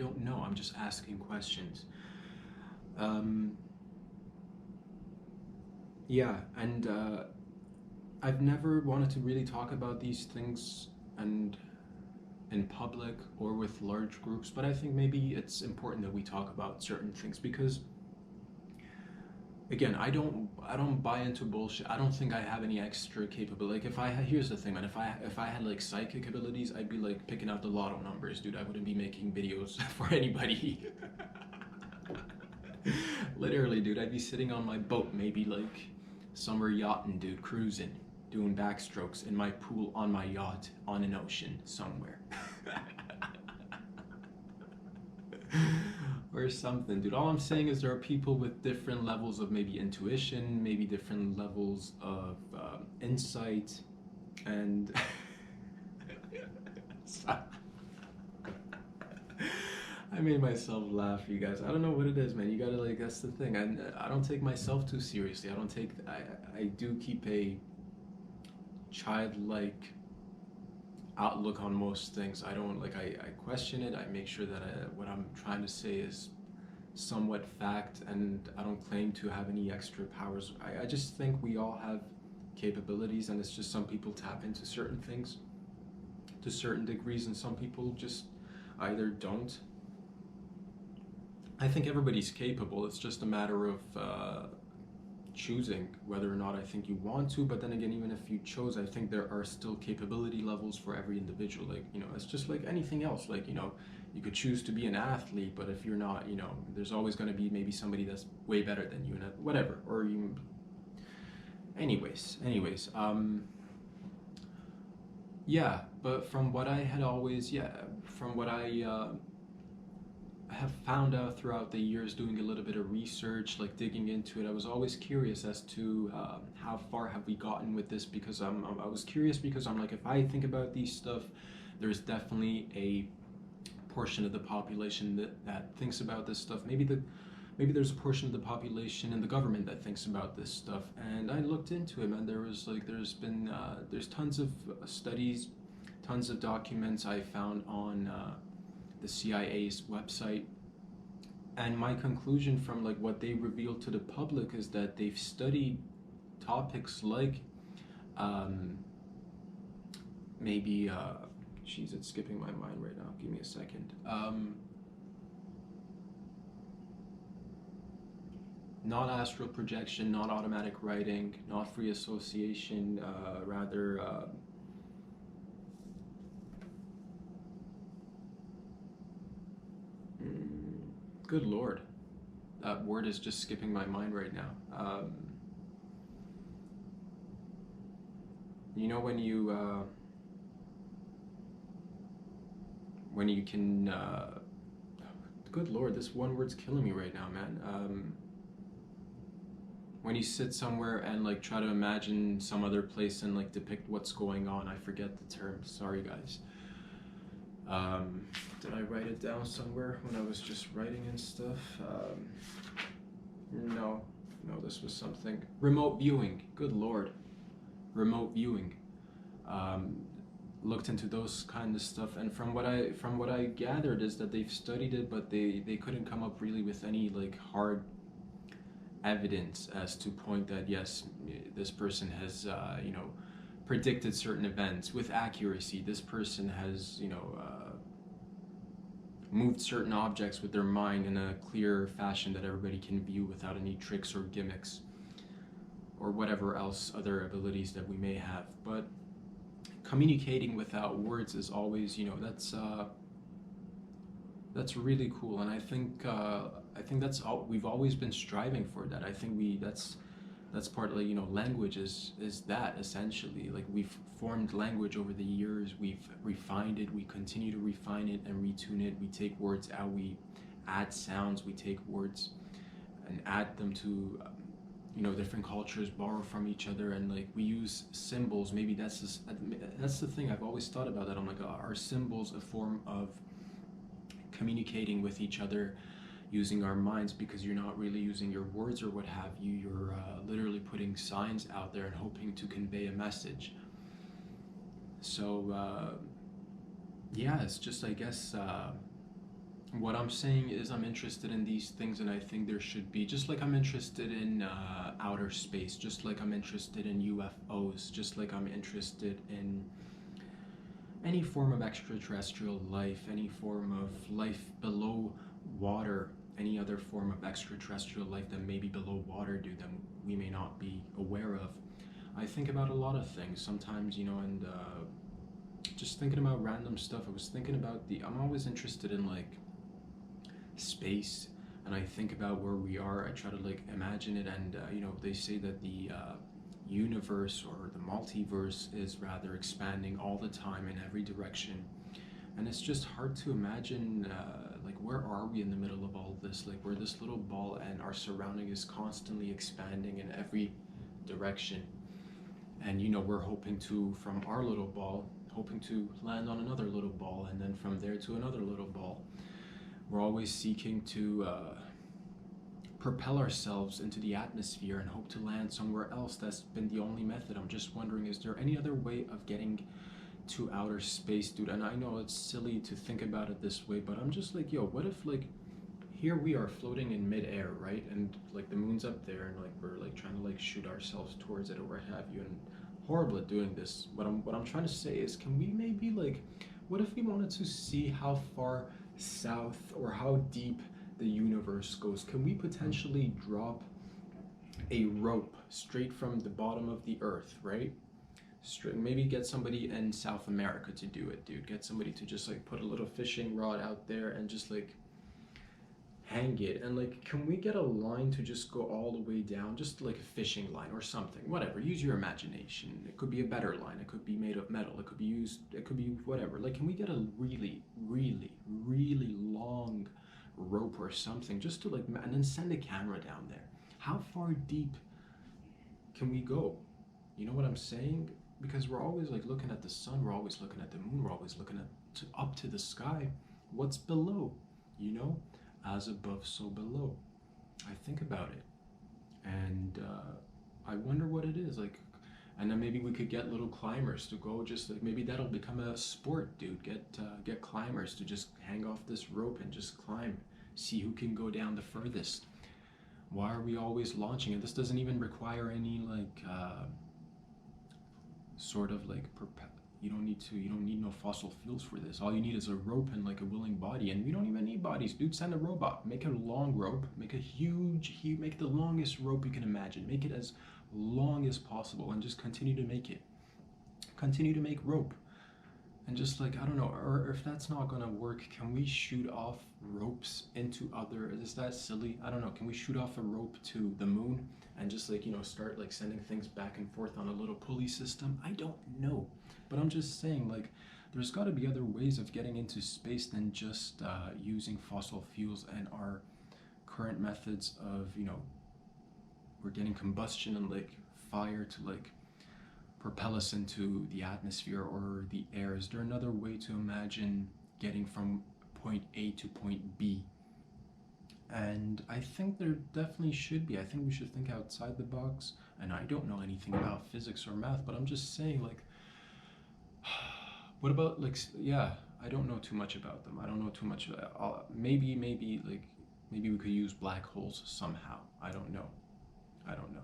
don't know. I'm just asking questions. Um, yeah, and I've never wanted to really talk about these things and in public or with large groups, but I think maybe it's important that we talk about certain things because again, I don't buy into bullshit. I don't think I have any extra capability. Like if I had, here's the thing, man. If I had like psychic abilities, I'd be like picking out the lotto numbers, dude. I wouldn't be making videos for anybody. Literally, dude. I'd be sitting on my boat, maybe like summer yachting, dude, cruising, doing backstrokes in my pool on my yacht on an ocean somewhere. Or something, dude. All I'm saying is there are people with different levels of maybe intuition, maybe different levels of insight, and I made myself laugh, you guys. I don't know what it is, man. You gotta like. That's the thing. I don't take myself too seriously. I don't take. I do keep a childlike outlook on most things. I don't like. I question it. I make sure that what I'm trying to say is somewhat fact, and I don't claim to have any extra powers. I just think we all have capabilities, and it's just some people tap into certain things to certain degrees, and some people just either don't. I think everybody's capable. It's just a matter of choosing whether or not I think you want to. But then again, even if you chose, I think there are still capability levels for every individual. Like, it's just like anything else. Like, you could choose to be an athlete, but if you're not, there's always going to be maybe somebody that's way better than you, and whatever. Or you, anyways. Yeah. But from what I had always, yeah, from what I have found out throughout the years doing a little bit of research, like digging into it, I was always curious as to how far have we gotten with this, because I was curious because I'm like, if I think about these stuff, there's definitely a portion of the population that thinks about this stuff. Maybe there's a portion of the population in the government that thinks about this stuff. And I looked into it, and there's tons of studies, tons of documents I found on the CIA's website. And my conclusion from like what they revealed to the public is that they've studied topics like um, maybe jeez, it's skipping my mind right now. Give me a second. Not astral projection, not automatic writing, not free association, rather good lord, that word is just skipping my mind right now. You know when you can good lord, this one word's killing me right now, man. When you sit somewhere and like try to imagine some other place and like depict what's going on. I forget the term. Sorry, guys. Did I write it down somewhere when I was just writing and stuff? No, no, this was something. Remote viewing. Good lord, remote viewing. Um, Looked into those kind of stuff, and from what I gathered is that they've studied it, but they couldn't come up really with any like hard evidence as to point that yes, this person has predicted certain events with accuracy. This person has moved certain objects with their mind in a clear fashion that everybody can view without any tricks or gimmicks or whatever else other abilities that we may have. But communicating without words is always, that's really cool, and I think that's all we've always been striving for. That I think we that's partly, language is that essentially. Like, we've formed language over the years, we've refined it, we continue to refine it and retune it. We take words out, we add sounds, we take words and add them to different cultures, borrow from each other, and like we use symbols. Maybe that's the thing I've always thought about. That I'm like, are symbols a form of communicating with each other using our minds, because you're not really using your words or what have you. You're literally putting signs out there and hoping to convey a message. So yeah, it's just, I guess, What I'm saying is I'm interested in these things, and I think there should be, just like I'm interested in outer space, just like I'm interested in UFOs, just like I'm interested in any form of extraterrestrial life, any form of life below water, any other form of extraterrestrial life that may be below water, dude, that we may not be aware of. I think about a lot of things sometimes, and just thinking about random stuff. I was thinking about I'm always interested in like space, and I think about where we are. I try to like imagine it, and they say that the universe or the multiverse is rather expanding all the time in every direction, and it's just hard to imagine like where are we in the middle of all this, like we're this little ball and our surrounding is constantly expanding in every direction, and we're hoping to, from our little ball, hoping to land on another little ball, and then from there to another little ball. We're always seeking to propel ourselves into the atmosphere and hope to land somewhere else. That's been the only method. I'm just wondering, is there any other way of getting to outer space, dude? And I know it's silly to think about it this way, but I'm just like, yo, what if like here we are floating in midair, right? And like the moon's up there, and like we're like trying to like shoot ourselves towards it or what have you, and horrible at doing this. What I'm trying to say is, can we maybe like, what if we wanted to see how far south or how deep the universe goes? Can we potentially drop a rope straight from the bottom of the earth, right? Straight, maybe get somebody in South America to do it, dude. Get somebody to just like put a little fishing rod out there and just like hang it, and like, can we get a line to just go all the way down, just like a fishing line or something, whatever, use your imagination. It could be a better line, it could be made of metal, it could be used, it could be whatever. Like, can we get a really really really long rope or something, just to like, and then send a camera down there? How far deep can we go? You know what I'm saying? Because we're always like looking at the sun, we're always looking at the moon, we're always looking up to the sky. What's below, you know? As above, so below. I think about it, and I wonder what it is like. And then maybe we could get little climbers to go, just like, maybe that'll become a sport, dude. Get climbers to just hang off this rope and just climb, see who can go down the furthest. Why are we always launching it? This doesn't even require any like sort of like you don't need no fossil fuels for this. All you need is a rope and like a willing body, and we don't even need bodies, dude. Send a robot, make a long rope, make a make the longest rope you can imagine, make it as long as possible, and just continue to make it, continue to make rope. And just like, I don't know, or if that's not gonna work, can we shoot off ropes into other, is that silly? I don't know, can we shoot off a rope to the moon and just like, start like sending things back and forth on a little pulley system? I don't know, but I'm just saying, like, there's got to be other ways of getting into space than just using fossil fuels and our current methods of, we're getting combustion and like fire to like propel us into the atmosphere or the air. Is there another way to imagine getting from point A to point B? And I think there definitely should be. I think we should think outside the box. And I don't know anything about physics or math, but I'm just saying, like, what about, like, yeah, I don't know too much about them. I don't know too much. Maybe we could use black holes somehow. I don't know. I don't know.